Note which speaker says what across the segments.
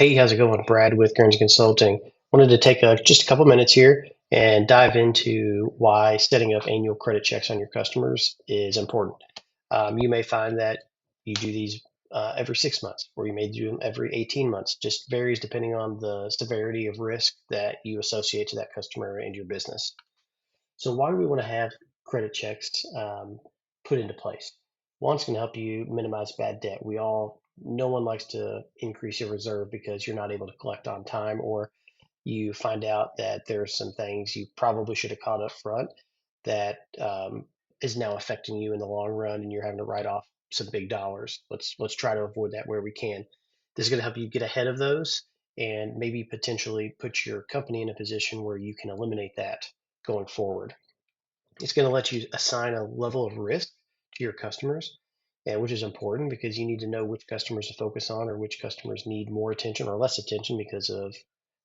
Speaker 1: Hey, how's it going? Brad with Guernsey Consulting. Wanted to take just a couple minutes here and dive into why setting up annual credit checks on your customers is important. You may find that you do these every 6 months, or you may do them every 18 months. Just varies depending on the severity of risk that you associate to that customer and your business. So why do we want to have credit checks put into place? One, it's going to help you minimize bad debt. No one likes to increase your reserve because you're not able to collect on time, or you find out that there's some things you probably should have caught up front that is now affecting you in the long run, and you're having to write off some big dollars. Let's try to avoid that where we can. This is going to help you get ahead of those and maybe potentially put your company in a position where you can eliminate that going forward. It's going to let you assign a level of risk to your customers, and which is important because you need to know which customers to focus on or which customers need more attention or less attention because of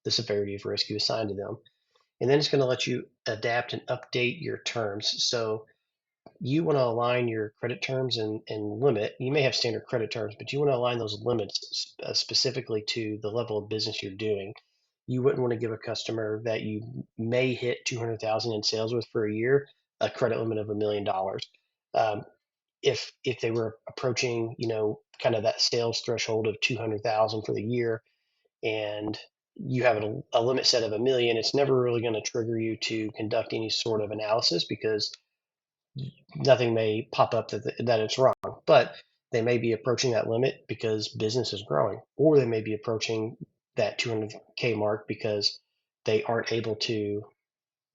Speaker 1: the severity of risk you assign to them. And then it's going to let you adapt and update your terms. So you want to align your credit terms and limit. You may have standard credit terms, but you want to align those limits specifically to the level of business you're doing. You wouldn't want to give a customer that you may hit 200,000 in sales with for a year a credit limit of $1 million. Um, if they were approaching, kind of that sales threshold of 200,000 for the year, and you have a limit set of 1 million, it's never really going to trigger you to conduct any sort of analysis because nothing may pop up that it's wrong. But they may be approaching that limit because business is growing, or they may be approaching that 200K mark because they aren't able to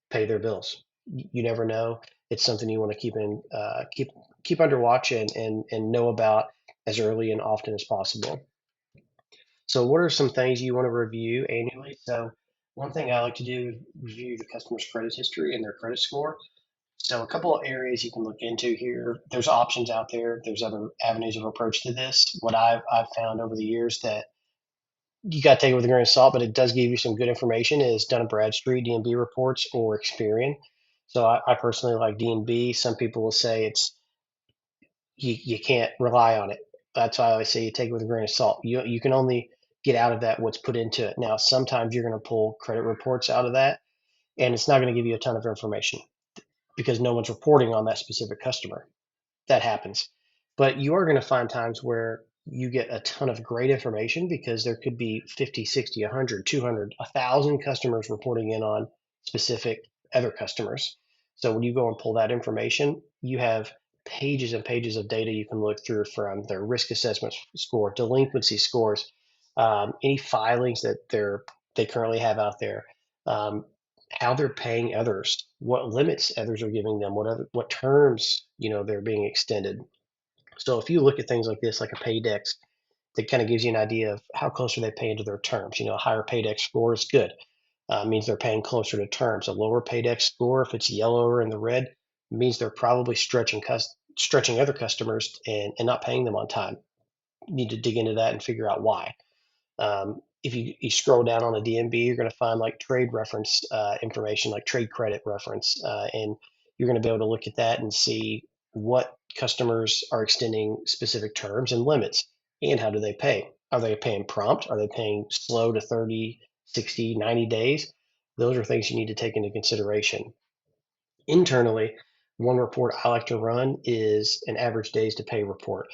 Speaker 1: pay their bills. You never know. It's something you want to keep under watch and know about as early and often as possible. So, what are some things you want to review annually? So, one thing I like to do is review the customer's credit history and their credit score. So, a couple of areas you can look into here. There's options out there. There's other avenues of approach to this. What I've found over the years that you got to take it with a grain of salt, but it does give you some good information is Dun& Bradstreet, D&B reports, or Experian. So I personally like D&B. Some people will say you can't rely on it. That's why I always say you take it with a grain of salt. You can only get out of that what's put into it. Now, sometimes you're going to pull credit reports out of that, and it's not going to give you a ton of information because no one's reporting on that specific customer. That happens. But you are going to find times where you get a ton of great information because there could be 50, 60, 100, 200, 1,000 customers reporting in on specific other customers. So when you go and pull that information, you have pages and pages of data you can look through from their risk assessment score, delinquency scores, any filings that they currently have out there, um, how they're paying others, what limits others are giving them, what terms they're being extended. So if you look at things like this, like a Paydex, that kind of gives you an idea of how close are they paying to their terms. A higher Paydex score is good. Means they're paying closer to terms. A lower Paydex score, if it's yellow or in the red, means they're probably stretching other customers and not paying them on time. You need to dig into that and figure out why. If you scroll down on a DMB, you're going to find like trade reference information, like trade credit reference, and you're going to be able to look at that and see what customers are extending specific terms and limits, and how do they pay. Are they paying prompt? Are they paying slow to 30, 60, 90 days? Those are things you need to take into consideration. Internally, one report I like to run is an average days to pay report.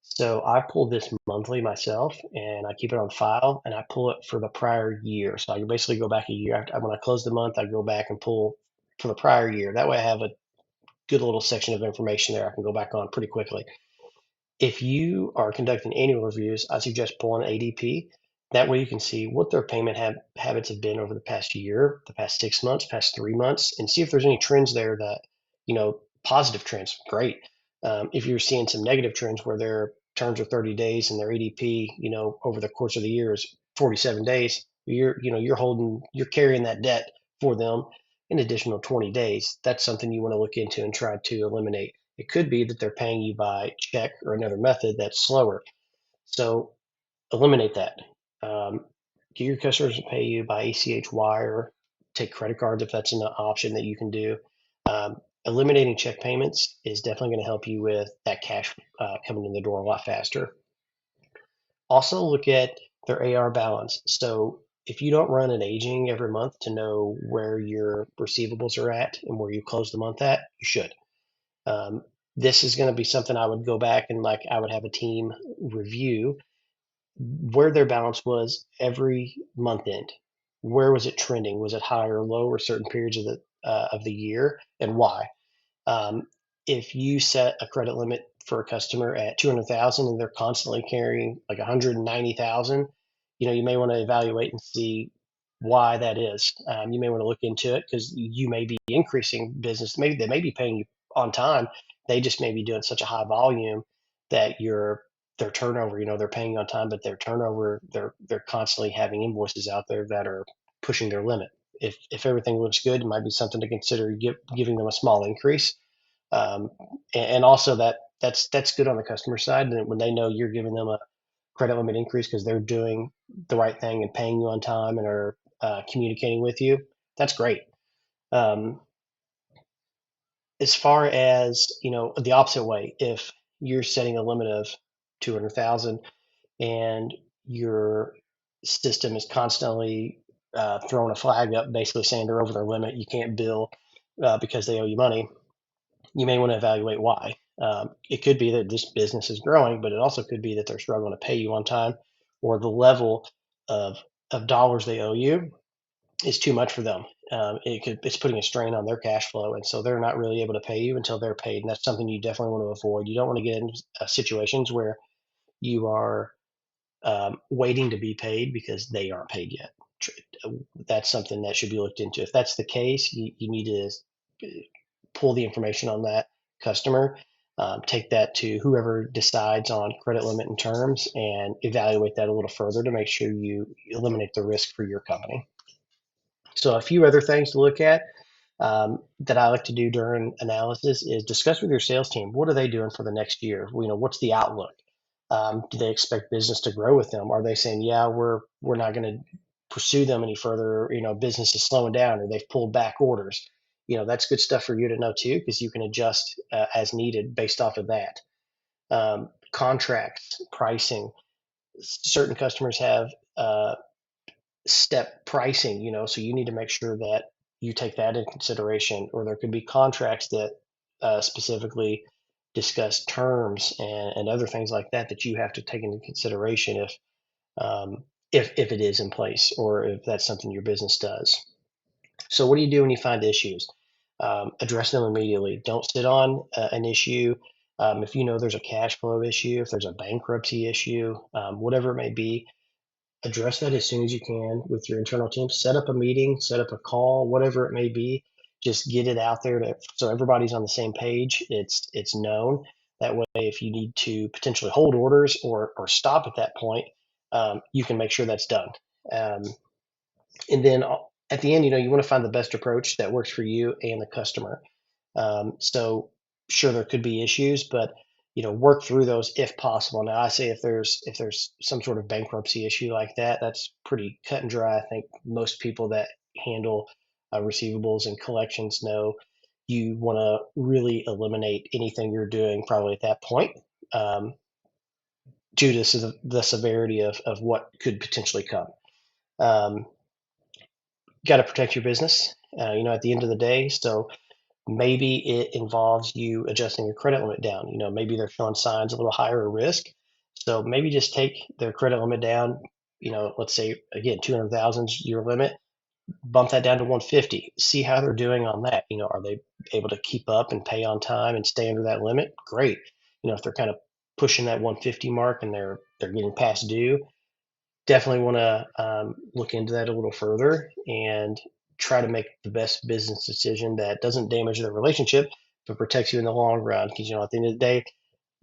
Speaker 1: So I pull this monthly myself and I keep it on file and I pull it for the prior year. So I can basically go back a year. When I close the month, I go back and pull for the prior year. That way I have a good little section of information there I can go back on pretty quickly. If you are conducting annual reviews, I suggest pulling ADP. That way you can see what their payment habits have been over the past year, the past 6 months, past 3 months, and see if there's any trends there that, positive trends, great. If you're seeing some negative trends where their terms are 30 days and their ADP, over the course of the year is 47 days, you're carrying that debt for them an additional 20 days. That's something you want to look into and try to eliminate. It could be that they're paying you by check or another method that's slower. So eliminate that. Um, get your customers to pay you by ACH wire, take credit cards if that's an option that you can do. Eliminating check payments is definitely going to help you with that cash coming in the door a lot faster. Also, look at their AR balance. So if you don't run an aging every month to know where your receivables are at and where you close the month at, you should. Um, this is going to be something I would go back and I would have a team review where their balance was every month end. Where was it trending? Was it high or low or certain periods of the year, and why? Um, if you set a credit limit for a customer at 200,000 and they're constantly carrying like 190,000, you may want to evaluate and see why that is. You may want to look into it because you may be increasing business. Maybe they may be paying you on time. They just may be doing such a high volume that their turnover, they're paying you on time, but their turnover, they're constantly having invoices out there that are pushing their limit. If everything looks good, it might be something to consider giving them a small increase, um, and also that's good on the customer side. And when they know you're giving them a credit limit increase because they're doing the right thing and paying you on time and are communicating with you, that's great. Um, as far as the opposite way, if you're setting a limit of 200,000 and your system is constantly throwing a flag up, basically saying they're over their limit, you can't bill because they owe you money, you may want to evaluate why. It could be that this business is growing, but it also could be that they're struggling to pay you on time, or the level of dollars they owe you is too much for them. It's putting a strain on their cash flow, and so they're not really able to pay you until they're paid. And that's something you definitely want to avoid. You don't want to get into situations where you are waiting to be paid because they aren't paid yet. That's something that should be looked into. If that's the case, you need to pull the information on that customer, take that to whoever decides on credit limit and terms, and evaluate that a little further to make sure you eliminate the risk for your company. So a few other things to look at that I like to do during analysis is discuss with your sales team. What are they doing for the next year? What's the outlook? Do they expect business to grow with them? Are they saying, yeah, we're not going to pursue them any further? Business is slowing down, or they've pulled back orders. That's good stuff for you to know too, because you can adjust as needed based off of that. Contracts, pricing. Certain customers have step pricing, so you need to make sure that you take that into consideration. Or there could be contracts that specifically discuss terms and other things like that that you have to take into consideration if it is in place or if that's something your business does. So what do you do when you find issues? Address them immediately. Don't sit on an issue. If you know there's a cash flow issue, if there's a bankruptcy issue, whatever it may be, address that as soon as you can with your internal team. Set up a meeting, set up a call, whatever it may be. Just get it out there so everybody's on the same page. It's known. That way, if you need to potentially hold orders or stop at that point, you can make sure that's done. Um, and then at the end, you want to find the best approach that works for you and the customer. So sure, there could be issues, but work through those if possible. Now, I say if there's some sort of bankruptcy issue like that, that's pretty cut and dry. I think most people that handle receivables and collections know you want to really eliminate anything you're doing probably at that point, um, due to the severity of what could potentially come. Um, Got to protect your business, at the end of the day. So maybe it involves you adjusting your credit limit down. Maybe they're showing signs a little higher risk. So maybe just take their credit limit down. Let's say again, 200,000 is your limit. Bump that down to 150. See how they're doing on that. Are they able to keep up and pay on time and stay under that limit? Great. If they're kind of pushing that 150 mark and they're getting past due, definitely want to look into that a little further and try to make the best business decision that doesn't damage the relationship but protects you in the long run. Because at the end of the day,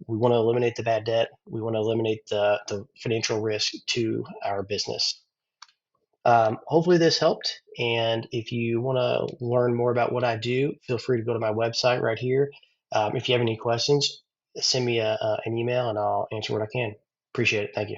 Speaker 1: we want to eliminate the bad debt. We want to eliminate the financial risk to our business. Hopefully this helped. And if you want to learn more about what I do, feel free to go to my website right here. If you have any questions, send me an email and I'll answer what I can. Appreciate it. Thank you.